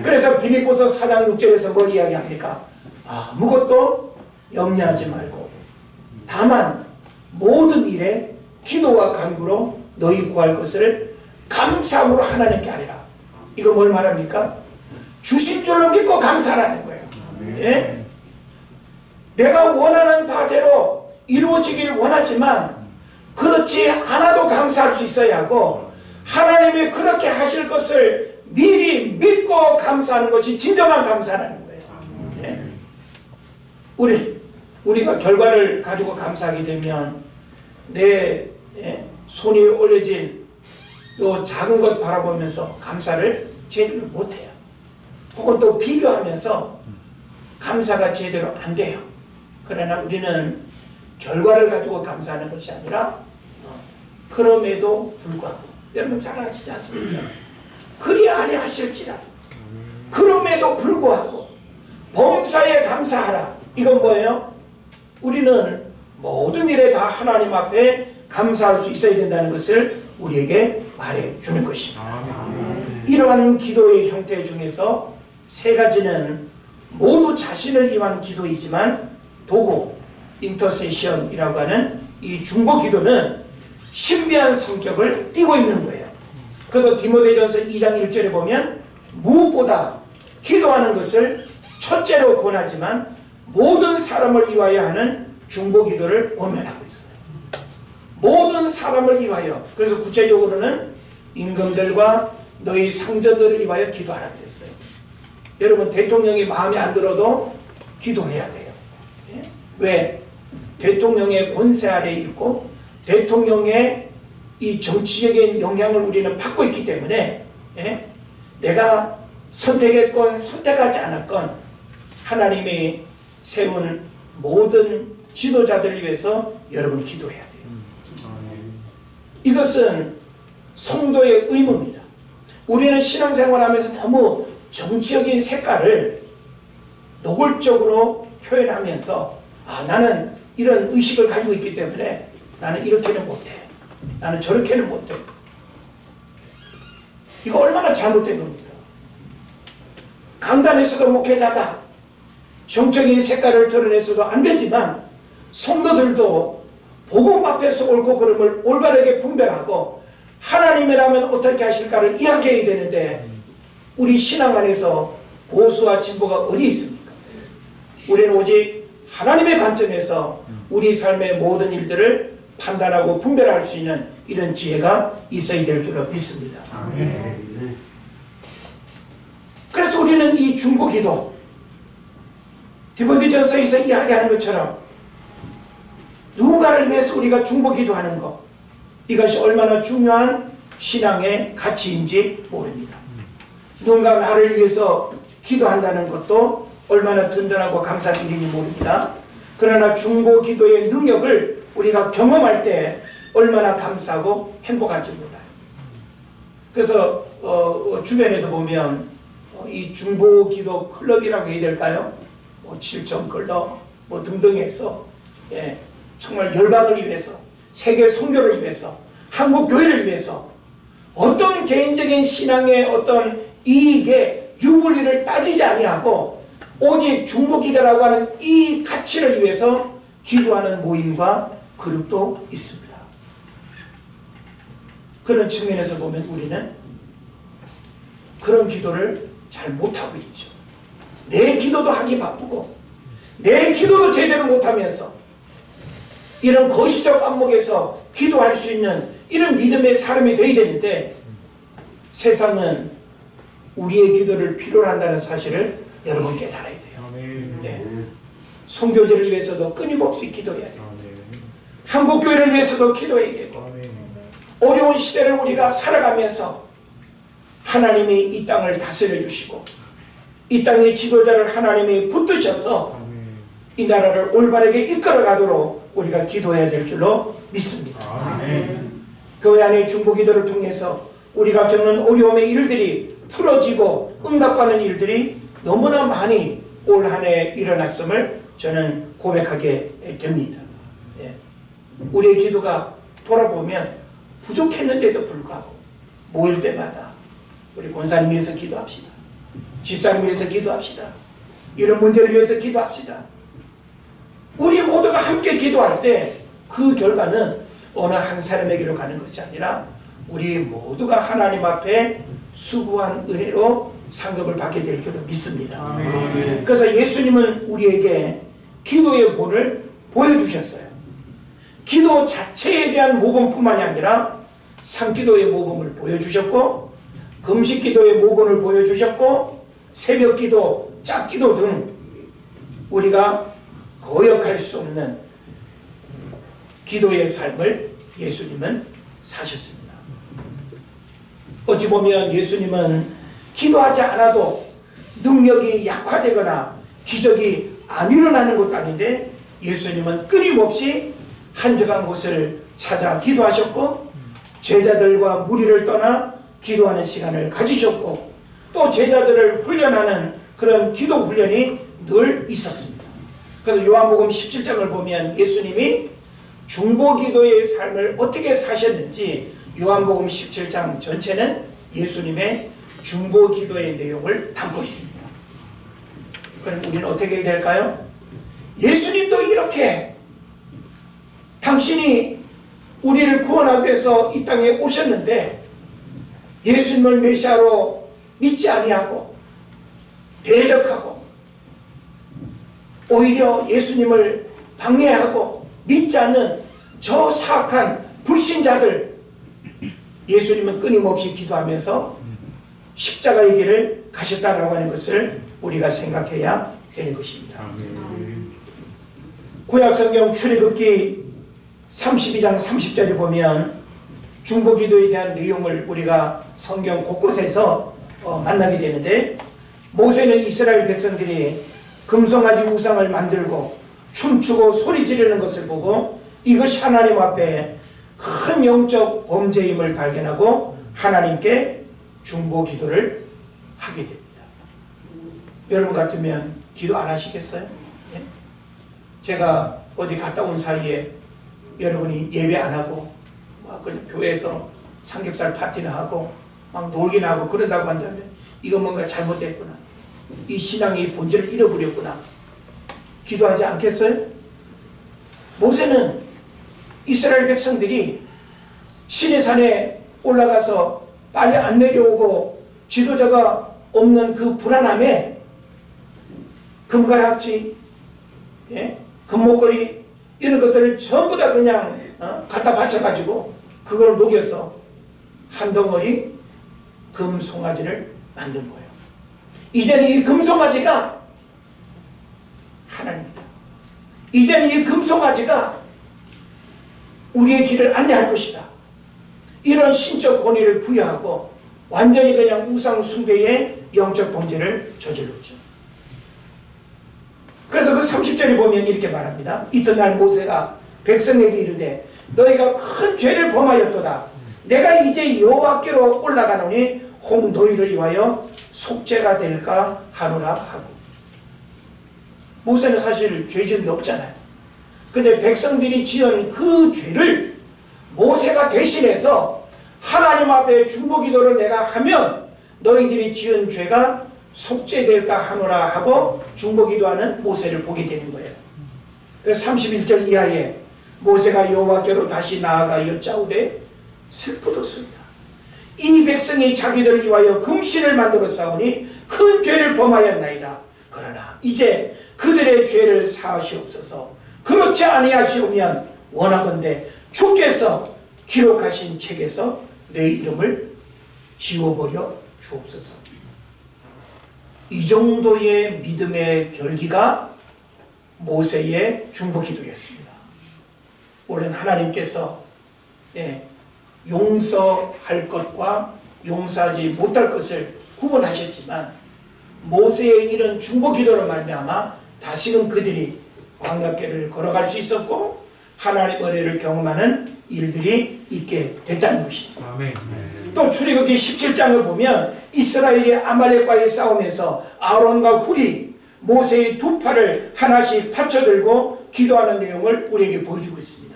그래서 빌립보서 4장 6절에서 뭘 이야기합니까? 아무것도 염려하지 말고 다만 모든 일에 기도와 간구로 너희 구할 것을 감사함으로 하나님께 하리라. 이거 뭘 말합니까? 주신 줄로 믿고 감사하라는 거예요. 예? 내가 원하는 바대로 이루어지길 원하지만 그렇지 않아도 감사할 수 있어야 하고 하나님이 그렇게 하실 것을 미리 믿고 감사하는 것이 진정한 감사라는 거예요. 예? 우리가 결과를 가지고 감사하게 되면 내 손이 올려진 또 작은 것 바라보면서 감사를 제대로 못해요. 혹은 또 비교하면서 감사가 제대로 안 돼요. 그러나 우리는 결과를 가지고 감사하는 것이 아니라 그럼에도 불구하고 여러분 잘 아시지 않습니까? 그리 아니하실지라도 그럼에도 불구하고 범사에 감사하라. 이건 뭐예요? 우리는 모든 일에 다 하나님 앞에 감사할 수 있어야 된다는 것을 우리에게 말해주는 것입니다. 이러한 기도의 형태 중에서 세 가지는 모두 자신을 위한 기도이지만 도구, 인터세션이라고 하는 이 중보 기도는 신비한 성격을 띠고 있는 거예요. 그래서 디모데전서 2장 1절에 보면 무엇보다 기도하는 것을 첫째로 권하지만 모든 사람을 위하여 하는 중보 기도를 권면하고 있어요. 모든 사람을 위하여. 그래서 구체적으로는 임금들과 너희 상전들을 위하여 기도하라 그랬어요. 여러분 대통령이 마음에 안 들어도 기도해야 돼요. 왜? 대통령의 권세 아래에 있고 대통령의 이 정치적인 영향을 우리는 받고 있기 때문에 내가 선택했건 선택하지 않았건 하나님이 세운 모든 지도자들을 위해서 여러분 기도해야 돼요. 이것은 성도의 의무입니다. 우리는 신앙생활하면서 너무 정치적인 색깔을 노골적으로 표현하면서 나는 이런 의식을 가지고 있기 때문에 나는 이렇게는 못해, 나는 저렇게는 못해. 이거 얼마나 잘못된 겁니까? 강단에서도 목회자다, 정적인 색깔을 드러내서도 안 되지만 성도들도 복음 앞에서 옳고 그름을 올바르게 분별하고 하나님이라면 어떻게 하실까를 이야기해야 되는데 우리 신앙 안에서 보수와 진보가 어디 있습니까? 우리는 오직 하나님의 관점에서 우리 삶의 모든 일들을 판단하고 분별할 수 있는 이런 지혜가 있어야 될 줄로 믿습니다. 그래서 우리는 이 중보기도 디모데전서에서 이야기하는 것처럼 누군가를 위해서 우리가 중보기도하는 것, 이것이 얼마나 중요한 신앙의 가치인지 모릅니다. 누군가 나를 위해서 기도한다는 것도 얼마나 든든하고 감사한 일인지 모릅니다. 그러나 중보기도의 능력을 우리가 경험할 때 얼마나 감사하고 행복한지 몰라요. 그래서 주변에도 보면 이 중보기도 클럽이라고 해야 될까요? 7점 클럽 등등 해서 정말 열방을 위해서, 세계 선교를 위해서, 한국 교회를 위해서 어떤 개인적인 신앙의 어떤 이익의 유불리를 따지지 아니하고 오직 중보기도라고 하는 이 가치를 위해서 기도하는 모임과 그룹도 있습니다. 그런 측면에서 보면 우리는 그런 기도를 잘 못하고 있죠. 내 기도도 하기 바쁘고 내 기도도 제대로 못하면서 이런 거시적 안목에서 기도할 수 있는 이런 믿음의 사람이 되어야 되는데 세상은 우리의 기도를 필요로 한다는 사실을 여러분 깨달아야 돼요. 네. 선교제를 위해서도 끊임없이 기도해야 돼요. 한국교회를 위해서도 기도해야 되고 어려운 시대를 우리가 살아가면서 하나님이 이 땅을 다스려 주시고 이 땅의 지도자를 하나님이 붙드셔서 이 나라를 올바르게 이끌어 가도록 우리가 기도해야 될 줄로 믿습니다. 교회 안의 중보기도를 통해서 우리가 겪는 어려움의 일들이 풀어지고 응답받는 일들이 너무나 많이 올 한 해 일어났음을 저는 고백하게 됩니다. 우리의 기도가 돌아보면 부족했는데도 불구하고 모일 때마다 우리 권사님 위해서 기도합시다. 집사님 위해서 기도합시다. 이런 문제를 위해서 기도합시다. 우리 모두가 함께 기도할 때 그 결과는 어느 한 사람에게로 가는 것이 아니라 우리 모두가 하나님 앞에 수고한 은혜로 상급을 받게 될 줄을 믿습니다. 그래서 예수님은 우리에게 기도의 본을 보여주셨어요. 기도 자체에 대한 모범뿐만이 아니라 상기도의 모범을 보여주셨고 금식기도의 모범을 보여주셨고 새벽기도, 짝기도 등 우리가 거역할 수 없는 기도의 삶을 예수님은 사셨습니다. 어찌 보면 예수님은 기도하지 않아도 능력이 약화되거나 기적이 안 일어나는 것도 아닌데 예수님은 끊임없이 한적한 곳을 찾아 기도하셨고 제자들과 무리를 떠나 기도하는 시간을 가지셨고 또 제자들을 훈련하는 그런 기도 훈련이 늘 있었습니다. 그래서 요한복음 17장을 보면 예수님이 중보기도의 삶을 어떻게 사셨는지 요한복음 17장 전체는 예수님의 중보기도의 내용을 담고 있습니다. 그럼 우리는 어떻게 해야 될까요? 예수님도 이렇게 당신이 우리를 구원하기 위해서 이 땅에 오셨는데 예수님을 메시아로 믿지 아니하고 대적하고 오히려 예수님을 방해하고 믿지 않는 저 사악한 불신자들 예수님은 끊임없이 기도하면서 십자가의 길을 가셨다라고 하는 것을 우리가 생각해야 되는 것입니다. 구약성경 출애굽기 32장 30절에 보면 중보기도에 대한 내용을 우리가 성경 곳곳에서 만나게 되는데, 모세는 이스라엘 백성들이 금송아지 우상을 만들고 춤추고 소리 지르는 것을 보고 이것이 하나님 앞에 큰 영적 범죄임을 발견하고 하나님께 중보기도를 하게 됩니다. 여러분 같으면 기도 안 하시겠어요? 예? 제가 어디 갔다 온 사이에 여러분이 예배 안 하고 막 그냥 교회에서 삼겹살 파티나 하고 막 놀기나 하고 그런다고 한다면 이거 뭔가 잘못됐구나, 이 신앙의 본질을 잃어버렸구나, 기도하지 않겠어요? 모세는 이스라엘 백성들이 시내산에 올라가서 빨리 안 내려오고 지도자가 없는 그 불안함에 금가락지, 예? 금목걸이 이런 것들을 전부 다 그냥 갖다 바쳐가지고 그걸 녹여서 한 덩어리 금송아지를 만든 거예요. 이제는 이 금송아지가 하나님이다. 이제는 이 금송아지가 우리의 길을 안내할 것이다. 이런 신적 권위를 부여하고 완전히 그냥 우상 숭배의 영적 범죄를 저질렀죠. 그래서 그 30절에 보면 이렇게 말합니다. 이튿날 모세가 백성에게 이르되 너희가 큰 죄를 범하였도다. 내가 이제 여호와께로 올라가노니 혹 너희를 위하여 속죄가 될까 하노라 하고. 모세는 사실 죄 지은 게 없잖아요. 근데 백성들이 지은 그 죄를 모세가 대신해서 하나님 앞에 중보기도를 내가 하면 너희들이 지은 죄가 속죄될까 하노라 하고 중보기도하는 모세를 보게 되는 거예요. 그래서 31절 이하에 모세가 여호와께로 다시 나아가 여짜오되 슬프도소이다. 이 백성이 자기들을 위하여 금신을 만들어 싸우니 큰 죄를 범하였나이다. 그러나 이제 그들의 죄를 사하시옵소서. 그렇지 아니하시오면 원하건대 주께서 기록하신 책에서 내 이름을 지워버려 주옵소서. 이 정도의 믿음의 결기가 모세의 중보기도였습니다. 우리는 하나님께서 용서할 것과 용서하지 못할 것을 구분하셨지만 모세의 이런 중보기도로 말미암아 다시금 그들이 광야길을 걸어갈 수 있었고 하나님의 은혜를 경험하는 일들이 있게 됐다는 것입니다. 아멘. 또 출애굽기 17장을 보면 이스라엘이 아말렉과의 싸움에서 아론과 훌이 모세의 두 팔을 하나씩 받쳐들고 기도하는 내용을 우리에게 보여주고 있습니다.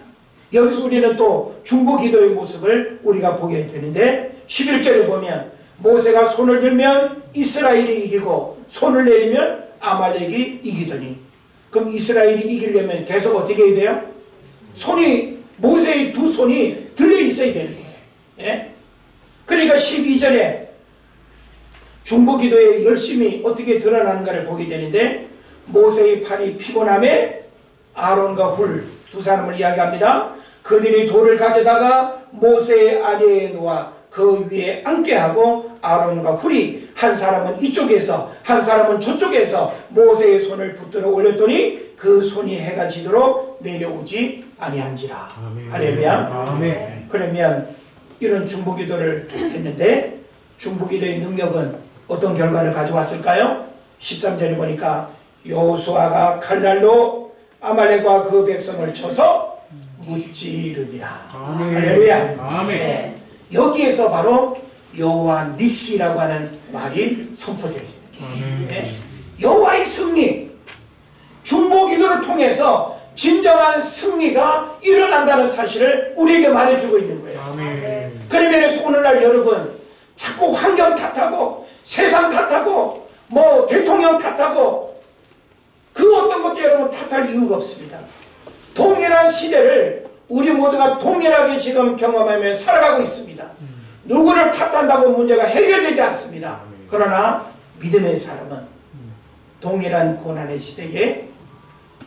여기서 우리는 또 중보기도의 모습을 우리가 보게 되는데 11절에 보면 모세가 손을 들면 이스라엘이 이기고 손을 내리면 아말렉이 이기더니, 그럼 이스라엘이 이기려면 계속 어떻게 해야 돼요? 모세의 두 손이 들려 있어야 되는 거예요. 예? 그러니까 12절에 중보기도의 열심이 어떻게 드러나는가를 보게 되는데 모세의 팔이 피곤함에 아론과 훌 두 사람을 이야기합니다. 그들이 돌을 가져다가 모세의 아래에 놓아 그 위에 앉게 하고 아론과 훌이 한 사람은 이쪽에서 한 사람은 저쪽에서 모세의 손을 붙들어 올렸더니 그 손이 해가 지도록 내려오지 아니한지라. 아멘. 할렐루야. 아멘. 그러면 이런 중보기도를 했는데 중보기도의 능력은 어떤 결과를 가져왔을까요? 13절에 보니까 여호수아가 칼날로 아말렉과 그 백성을 쳐서 무찌르니라. 할렐루야. 아멘. 네. 여기에서 바로 여호와 니시라고 하는 말이 선포되어집니다. 네. 여호와의 승리, 중보기도를 통해서 진정한 승리가 일어난다는 사실을 우리에게 말해주고 있는 거예요. 아멘. 그런 면에서 오늘날 여러분 자꾸 환경 탓하고 세상 탓하고 뭐 대통령 탓하고 그 어떤 것도 여러분 탓할 이유가 없습니다. 동일한 시대를 우리 모두가 동일하게 지금 경험하며 살아가고 있습니다. 누구를 탓한다고 문제가 해결되지 않습니다. 그러나 믿음의 사람은 동일한 고난의 시대에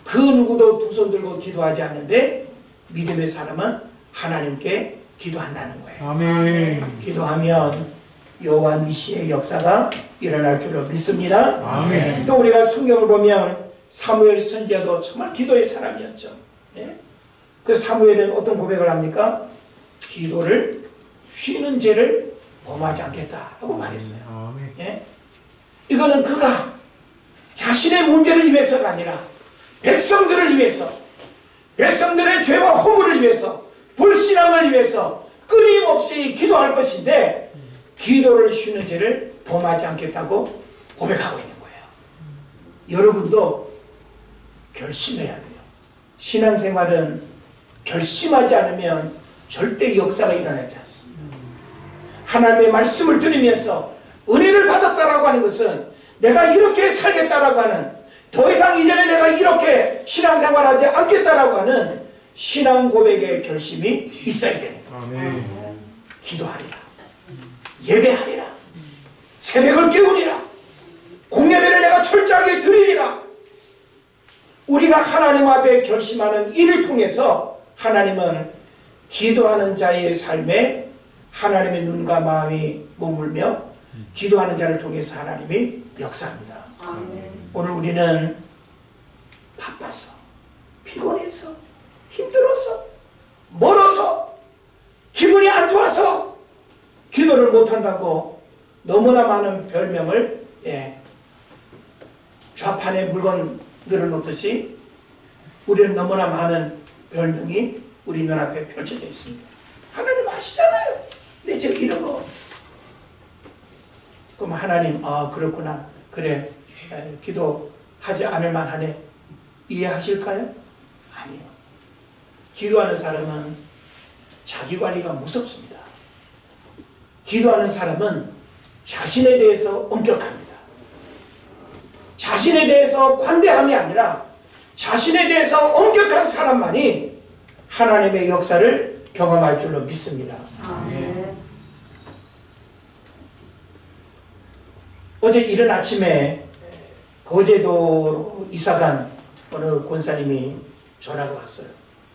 그 누구도 두 손 들고 기도하지 않는데 믿음의 사람은 하나님께 기도한다는 거예요. 아멘. 기도하면 여호와 니시의 역사가 일어날 줄로 믿습니다. 아멘. 또 우리가 성경을 보면 사무엘 선지자도 정말 기도의 사람이었죠. 예? 그 사무엘은 어떤 고백을 합니까? 기도를 쉬는 죄를 범하지 않겠다 하고 말했어요. 예? 이거는 그가 자신의 문제를 위해서가 아니라 백성들을 위해서, 백성들의 죄와 허물을 위해서, 불신앙을 위해서 끊임없이 기도할 것인데 기도를 쉬는 죄를 범하지 않겠다고 고백하고 있는 거예요. 여러분도 결심해야 돼요. 신앙생활은 결심하지 않으면 절대 역사가 일어나지 않습니다. 하나님의 말씀을 들으면서 은혜를 받았다라고 하는 것은 내가 이렇게 살겠다라고 하는, 더 이상 이전에 내가 이렇게 신앙생활하지 않겠다라고 하는 신앙 고백의 결심이 있어야 됩니다. 기도하리라, 예배하리라, 새벽을 깨우리라, 공예배를 내가 철저하게 드리리라. 우리가 하나님 앞에 결심하는 이를 통해서 하나님은 기도하는 자의 삶에 하나님의 눈과 마음이 머물며 기도하는 자를 통해서 하나님이 역사합니다. 오늘 우리는 바빠서, 피곤해서, 힘들어서, 멀어서, 기분이 안 좋아서 기도를 못한다고 너무나 많은 별명을 좌판에 물건 늘어놓듯이 우리는 너무나 많은 별명이 우리 눈앞에 펼쳐져 있습니다. 하나님 아시잖아요. 내 저 이런 거. 그럼 하나님, 그렇구나. 그래, 기도하지 않을 만하네. 이해하실까요? 아니요. 기도하는 사람은 자기 관리가 무섭습니다. 기도하는 사람은 자신에 대해서 엄격합니다. 자신에 대해서 관대함이 아니라 자신에 대해서 엄격한 사람만이 하나님의 역사를 경험할 줄로 믿습니다. 어제 이른 아침에 거제도로 이사간 어느 권사님이 전화가 왔어요.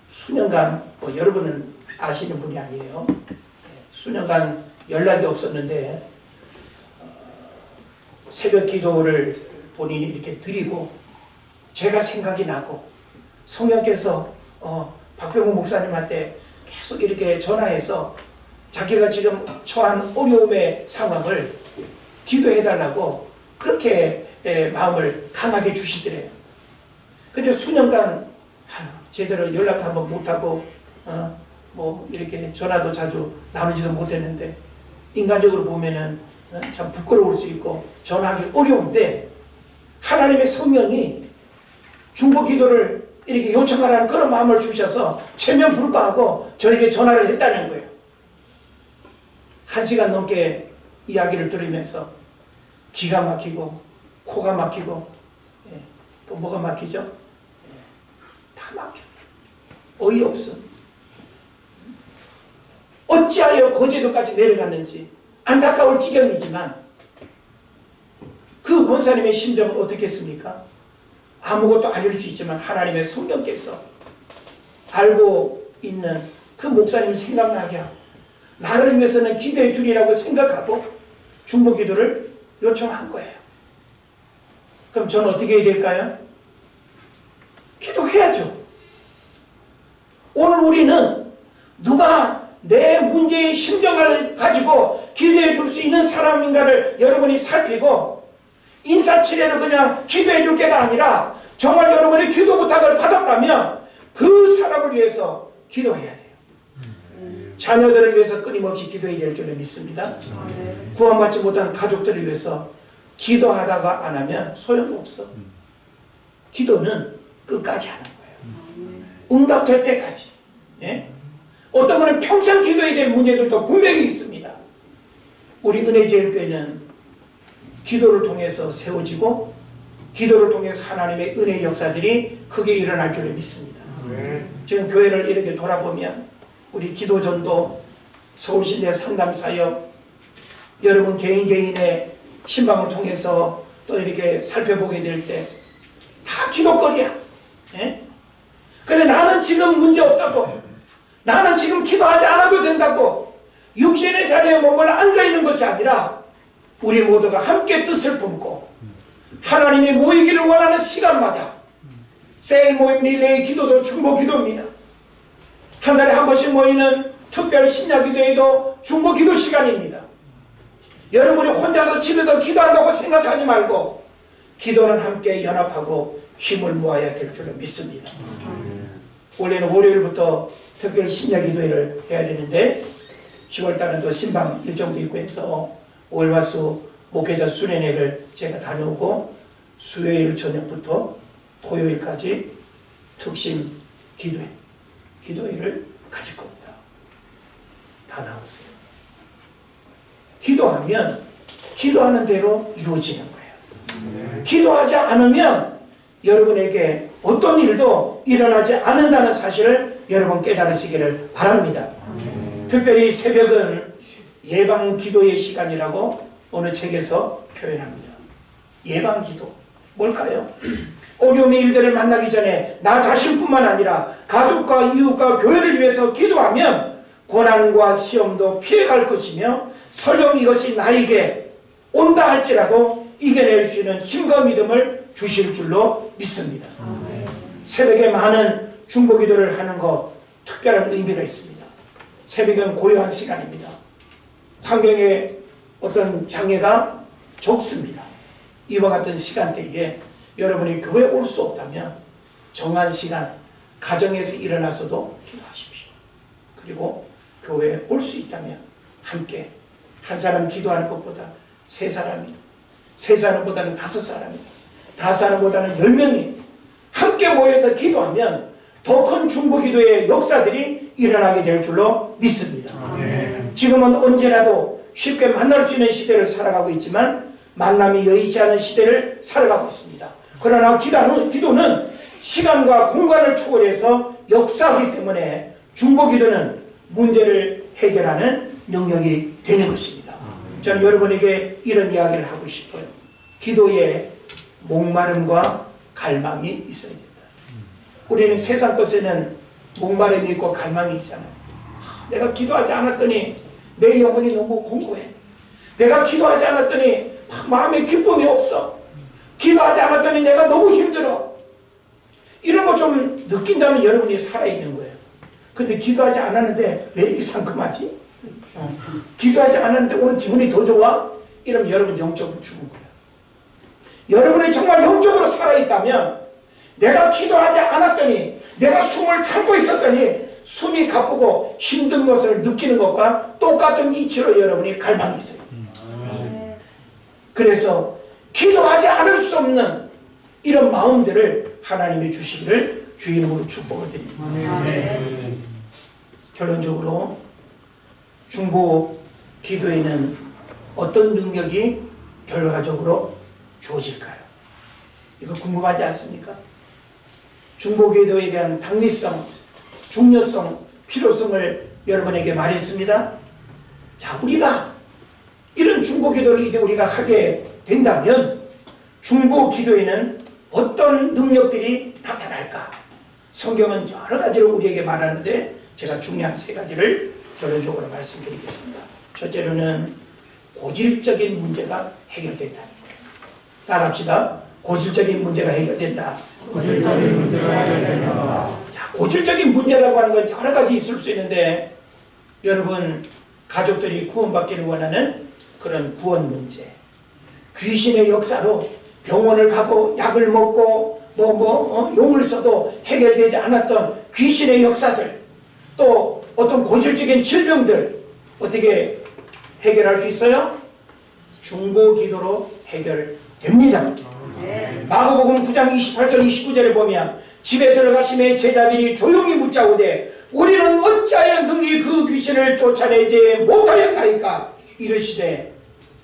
수년간, 여러분은 아시는 분이 아니에요. 수년간 연락이 없었는데 새벽 기도를 본인이 이렇게 드리고 제가 생각이 나고 성령께서 박병호 목사님한테 계속 이렇게 전화해서 자기가 지금 처한 어려움의 상황을 기도해달라고 그렇게 마음을 강하게 주시더래요. 근데 수년간 제대로 연락도 한번 못하고 뭐 이렇게 전화도 자주 나누지도 못했는데 인간적으로 보면은 참 부끄러울 수 있고 전화하기 어려운데 하나님의 성령이 중보 기도를 이렇게 요청하라는 그런 마음을 주셔서 체면 불구하고 저에게 전화를 했다는 거예요. 1시간 넘게 이야기를 들으면서 기가 막히고 코가 막히고 또 뭐가 막히죠? 다 막혀. 어이없음. 어찌하여 거제도까지 내려갔는지 안타까울 지경이지만 그 권사님의 심정은 어떻겠습니까? 아무것도 아닐 수 있지만 하나님의 성령께서 알고 있는 그 목사님 생각나게 하고 나를 위해서는 기도해 주리라고 생각하고 중보 기도를 요청한 거예요. 그럼 저는 어떻게 해야 될까요? 기도해야죠. 오늘 우리는 누가 내 문제의 심정을 가지고 기도해 줄 수 있는 사람인가를 여러분이 살피고 인사치레로 그냥 기도해 줄 게가 아니라 정말 여러분이 기도 부탁을 받았다면 그 사람을 위해서 기도해야 돼요. 자녀들을 위해서 끊임없이 기도해야 될 줄 믿습니다. 구원받지 못한 가족들을 위해서 기도하다가 안 하면 소용없어. 기도는 끝까지 하는 거예요. 응답될 때까지. 예? 어떤 분은 평생 기도해야 될 문제들도 분명히 있습니다. 우리 은혜제일교회는 기도를 통해서 세워지고 기도를 통해서 하나님의 은혜 역사들이 크게 일어날 줄 믿습니다. 지금 교회를 이렇게 돌아보면 우리 기도전도, 서울신대 상담사역, 여러분 개인의 신방을 통해서 또 이렇게 살펴보게 될 때 다 기도거리야. 예? 근데 나는 지금 문제 없다고, 나는 지금 기도하지 않아도 된다고 육신의 자리에 몸을 앉아있는 것이 아니라 우리 모두가 함께 뜻을 품고 하나님이 모이기를 원하는 시간마다 셀 모임 릴레이 기도도 중보 기도입니다. 한 달에 한 번씩 모이는 특별 신야 기도회도 중보 기도 시간입니다. 여러분이 혼자서 집에서 기도한다고 생각하지 말고 기도는 함께 연합하고 힘을 모아야 될 줄을 믿습니다. 원래는 월요일부터 특별 심야 기도회를 해야 되는데 10월달은 또 신방 일정도 있고 해서 월화수 목회자 수련회를 제가 다녀오고 수요일 저녁부터 토요일까지 특심 기도회를 가질 겁니다. 다 나오세요. 기도하면 기도하는 대로 이루어지는 거예요. 기도하지 않으면 여러분에게 어떤 일도 일어나지 않는다는 사실을 여러분 깨달으시기를 바랍니다. 특별히 새벽은 예방 기도의 시간이라고 어느 책에서 표현합니다. 예방 기도 뭘까요? 어려움의 일들을 만나기 전에 나 자신뿐만 아니라 가족과 이웃과 교회를 위해서 기도하면 고난과 시험도 피해갈 것이며 설령 이것이 나에게 온다 할지라도 이겨낼 수 있는 힘과 믿음을 주실 줄로 믿습니다. 새벽에 많은 중보기도를 하는 것 특별한 의미가 있습니다. 새벽은 고요한 시간입니다. 환경에 어떤 장애가 적습니다. 이와 같은 시간대에 여러분이 교회에 올 수 없다면 정한 시간 가정에서 일어나서도 기도하십시오. 그리고 교회에 올 수 있다면 함께 한 사람 기도하는 것보다 세 사람보다는 5사람이 5사람보다는 10명이 함께 모여서 기도하면 더 큰 중보기도의 역사들이 일어나게 될 줄로 믿습니다. 지금은 언제라도 쉽게 만날 수 있는 시대를 살아가고 있지만 만남이 여의치 않은 시대를 살아가고 있습니다. 그러나 기도는 시간과 공간을 초월해서 역사하기 때문에 중보기도는 문제를 해결하는 능력이 되는 것입니다. 저는 여러분에게 이런 이야기를 하고 싶어요. 기도에 목마름과 갈망이 있어야 된다. 우리는 세상 것에는 목마름이 있고 갈망이 있잖아요. 내가 기도하지 않았더니 내 영혼이 너무 공고해. 내가 기도하지 않았더니 마음에 기쁨이 없어. 기도하지 않았더니 내가 너무 힘들어. 이런 거 좀 느낀다면 여러분이 살아있는 거예요. 근데 기도하지 않았는데 왜 이렇게 상큼하지? 기도하지 않았는데 오늘 기분이 더 좋아? 이러면 여러분 영적으로 죽은 거예요. 여러분이 정말 영적으로 살아있다면 내가 기도하지 않았더니 내가 숨을 참고 있었더니 숨이 가쁘고 힘든 것을 느끼는 것과 똑같은 이치로 여러분이 갈망이 있어요. 그래서 기도하지 않을 수 없는 이런 마음들을 하나님이 주시기를 주 이름으로 축복을 드립니다. 결론적으로 중보 기도에는 어떤 능력이 결과적으로 주어질까요? 이거 궁금하지 않습니까? 중보 기도에 대한 당위성, 중요성, 필요성을 여러분에게 말했습니다. 자, 우리가 이런 중보 기도를 이제 우리가 하게 된다면 중보 기도에는 어떤 능력들이 나타날까? 성경은 여러 가지로 우리에게 말하는데 제가 중요한 3가지를 결론적으로 말씀드리겠습니다. 첫째로는 고질적인 문제가 해결된다는 거예요. 따라합시다. 고질적인 문제가 해결된다. 고질적인 문제가 해결된다. 자, 고질적인 문제라고 하는 건 여러 가지 있을 수 있는데 여러분 가족들이 구원받기를 원하는 그런 구원 문제, 귀신의 역사로 병원을 가고 약을 먹고 용을 써도 해결되지 않았던 귀신의 역사들, 또 어떤 고질적인 질병들 어떻게 해결할 수 있어요? 중보 기도로 해결됩니다. 마가복음 9장 28절 29절에 보면 집에 들어가심에 제자들이 조용히 묻자오되 우리는 어찌하여 능히 그 귀신을 쫓아내지 못하였나이까 이르시되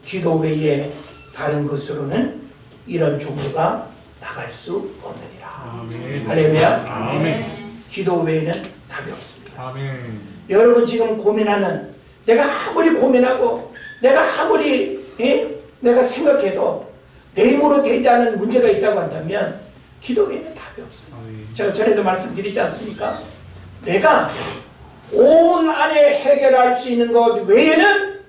기도 외에 다른 것으로는 이런 종류가 나갈 수 없느니라. 아멘. 할렐루야. 아멘. 기도 외에는 답이 없습니다. 아멘. 여러분 지금 고민하는, 내가 아무리 고민하고 내가 아무리 내가 생각해도 내 힘으로 되지 않은 문제가 있다고 한다면 기도 외에는 답이 없어요. 아멘. 제가 전에도 말씀드리지 않습니까? 내가 온 안에 해결할 수 있는 것 외에는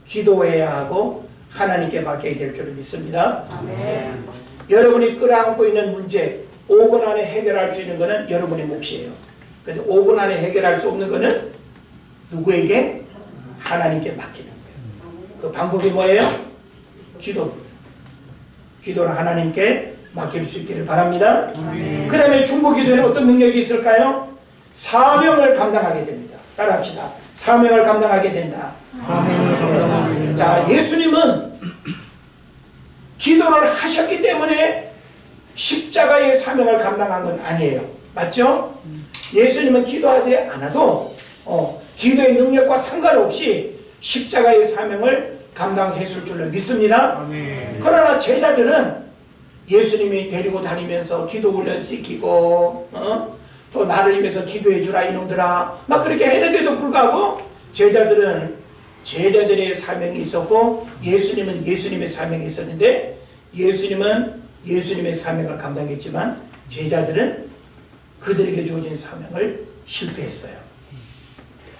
기도해야 하고 하나님께 맡겨야 될 줄 믿습니다. 아멘. 여러분이 끌어안고 있는 문제 5분 안에 해결할 수 있는 것은 여러분의 몫이에요. 근데 5분 안에 해결할 수 없는 것은 누구에게? 하나님께 맡기는 거예요. 그 방법이 뭐예요? 기도입니다. 기도를 하나님께 맡길 수 있기를 바랍니다. 그 다음에 중보기도에는 어떤 능력이 있을까요? 사명을 감당하게 됩니다. 따라합시다. 사명을 감당하게 된다. 자, 예수님은 기도를 하셨기 때문에 십자가의 사명을 감당한 건 아니에요. 맞죠? 예수님은 기도하지 않아도 기도의 능력과 상관없이 십자가의 사명을 감당했을 줄로 믿습니다. 그러나 제자들은 예수님이 데리고 다니면서 기도 훈련 시키고 또 나를 위해서 기도해 주라 이놈들아 막 그렇게 했는데도 불구하고 제자들의 사명이 있었고 예수님은 예수님의 사명이 있었는데 예수님은 예수님의 사명을 감당했지만 제자들은 그들에게 주어진 사명을 실패했어요.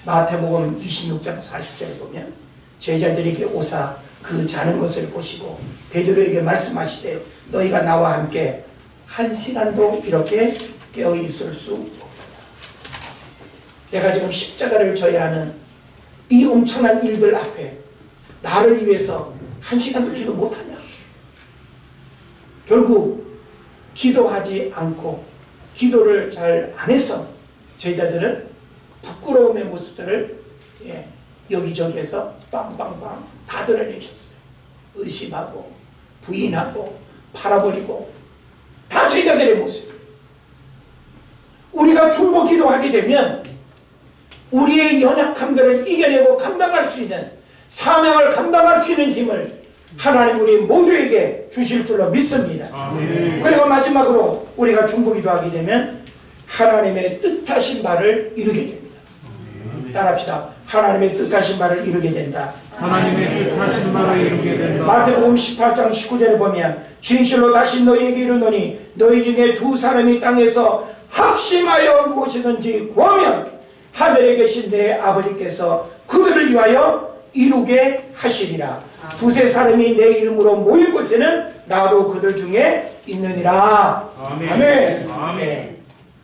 마태복음 26장 40절에 보면 제자들에게 오사 그 자는 것을 보시고 베드로에게 말씀하시되 너희가 나와 함께 1시간도 이렇게 깨어 있을 수 없다. 내가 지금 십자가를 져야 하는 이 엄청난 일들 앞에 나를 위해서 1시간도 기도 못하냐? 결국 기도하지 않고 기도를 잘 안 해서 제자들은 부끄러움의 모습들을 여기저기에서 빵빵빵 다 드러내셨어요. 의심하고 부인하고 팔아버리고 다 제자들의 모습. 우리가 중보 기도하게 되면 우리의 연약함들을 이겨내고 감당할 수 있는 사명을 감당할 수 있는 힘을 하나님 우리 모두에게 주실 줄로 믿습니다. 그리고 마지막으로 우리가 중보 기도하게 되면 하나님의 뜻하신 바를 이루게 됩니다. 따라합시다. 하나님의 뜻하신 바를 이루게 된다. 하나님의 뜻하신 바를 이루게 된다. 마태복음 18장 19절에 보면 진실로 다시 너희에게 이르노니 너희 중에 두 사람이 땅에서 합심하여 무엇이든지 구하면 하늘에 계신 내 아버지께서 그들을 위하여 이루게 하시리라. 두세 사람이 내 이름으로 모일 곳에는 나도 그들 중에 있느니라. 아멘. 아멘. 아멘.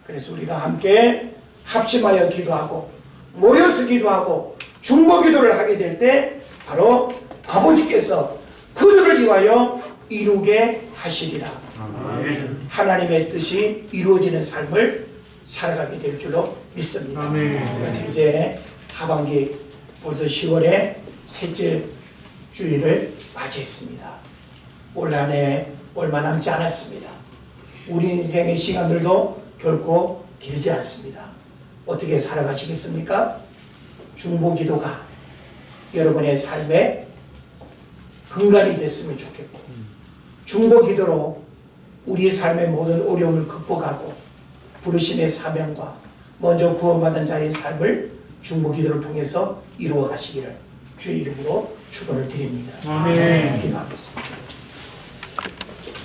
그래서 우리가 함께 합심하여 기도하고 모여서 기도하고 중보 기도를 하게 될 때 바로 아버지께서 그들을 위하여 이루게 하시리라. 아멘. 하나님의 뜻이 이루어지는 삶을 살아가게 될 줄로 믿습니다. 아멘. 그래서 이제 하반기 벌써 10월에 셋째 주일을 맞이했습니다. 올 한 해 얼마 남지 않았습니다. 우리 인생의 시간들도 결코 길지 않습니다. 어떻게 살아가시겠습니까? 중보 기도가 여러분의 삶의 근간이 됐으면 좋겠고 중보 기도로 우리 삶의 모든 어려움을 극복하고 부르심의 사명과 먼저 구원받은 자의 삶을 중보 기도를 통해서 이루어 가시기를 주의 이름으로 축원을 드립니다. 아멘. 기도하겠습니다.